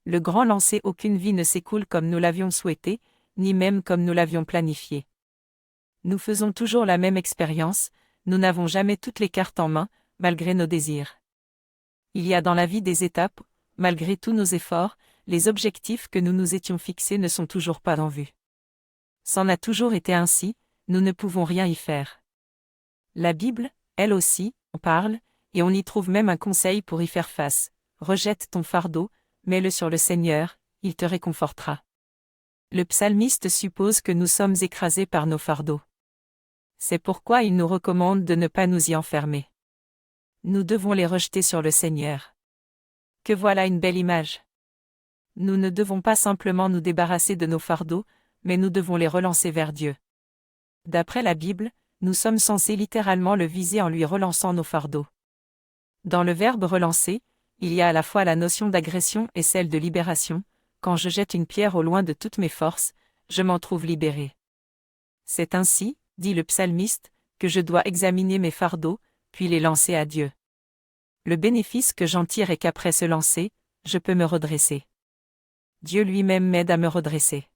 Le grand lancer, aucune vie ne s'écoule comme nous l'avions souhaité, ni même comme nous l'avions planifié. Nous faisons toujours la même expérience, nous n'avons jamais toutes les cartes en main, malgré nos désirs. Il y a dans la vie des étapes, malgré tous nos efforts, les objectifs que nous nous étions fixés ne sont toujours pas en vue. C'en a toujours été ainsi, nous ne pouvons rien y faire. La Bible, elle aussi, en parle, et on y trouve même un conseil pour y faire face. Rejette ton fardeau, mets-le sur le Seigneur, il te réconfortera. Le psalmiste suppose que nous sommes écrasés par nos fardeaux. C'est pourquoi il nous recommande de ne pas nous y enfermer. Nous devons les rejeter sur le Seigneur. Que voilà une belle image. Nous ne devons pas simplement nous débarrasser de nos fardeaux, mais nous devons les relancer vers Dieu. D'après la Bible, nous sommes censés littéralement le viser en lui relançant nos fardeaux. Dans le verbe relancer, il y a à la fois la notion d'agression et celle de libération. Quand je jette une pierre au loin de toutes mes forces, je m'en trouve libéré. C'est ainsi, dit le psalmiste, que je dois examiner mes fardeaux, puis les lancer à Dieu. Le bénéfice que j'en tire est qu'après ce lancer, je peux me redresser. Dieu lui-même m'aide à me redresser.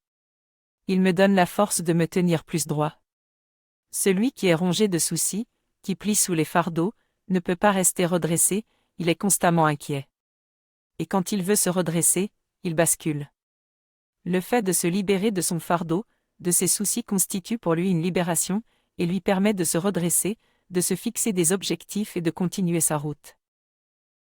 Il me donne la force de me tenir plus droit. Celui qui est rongé de soucis, qui plie sous les fardeaux, ne peut pas rester redressé, il est constamment inquiet. Et quand il veut se redresser, il bascule. Le fait de se libérer de son fardeau, de ses soucis constitue pour lui une libération, et lui permet de se redresser, de se fixer des objectifs et de continuer sa route.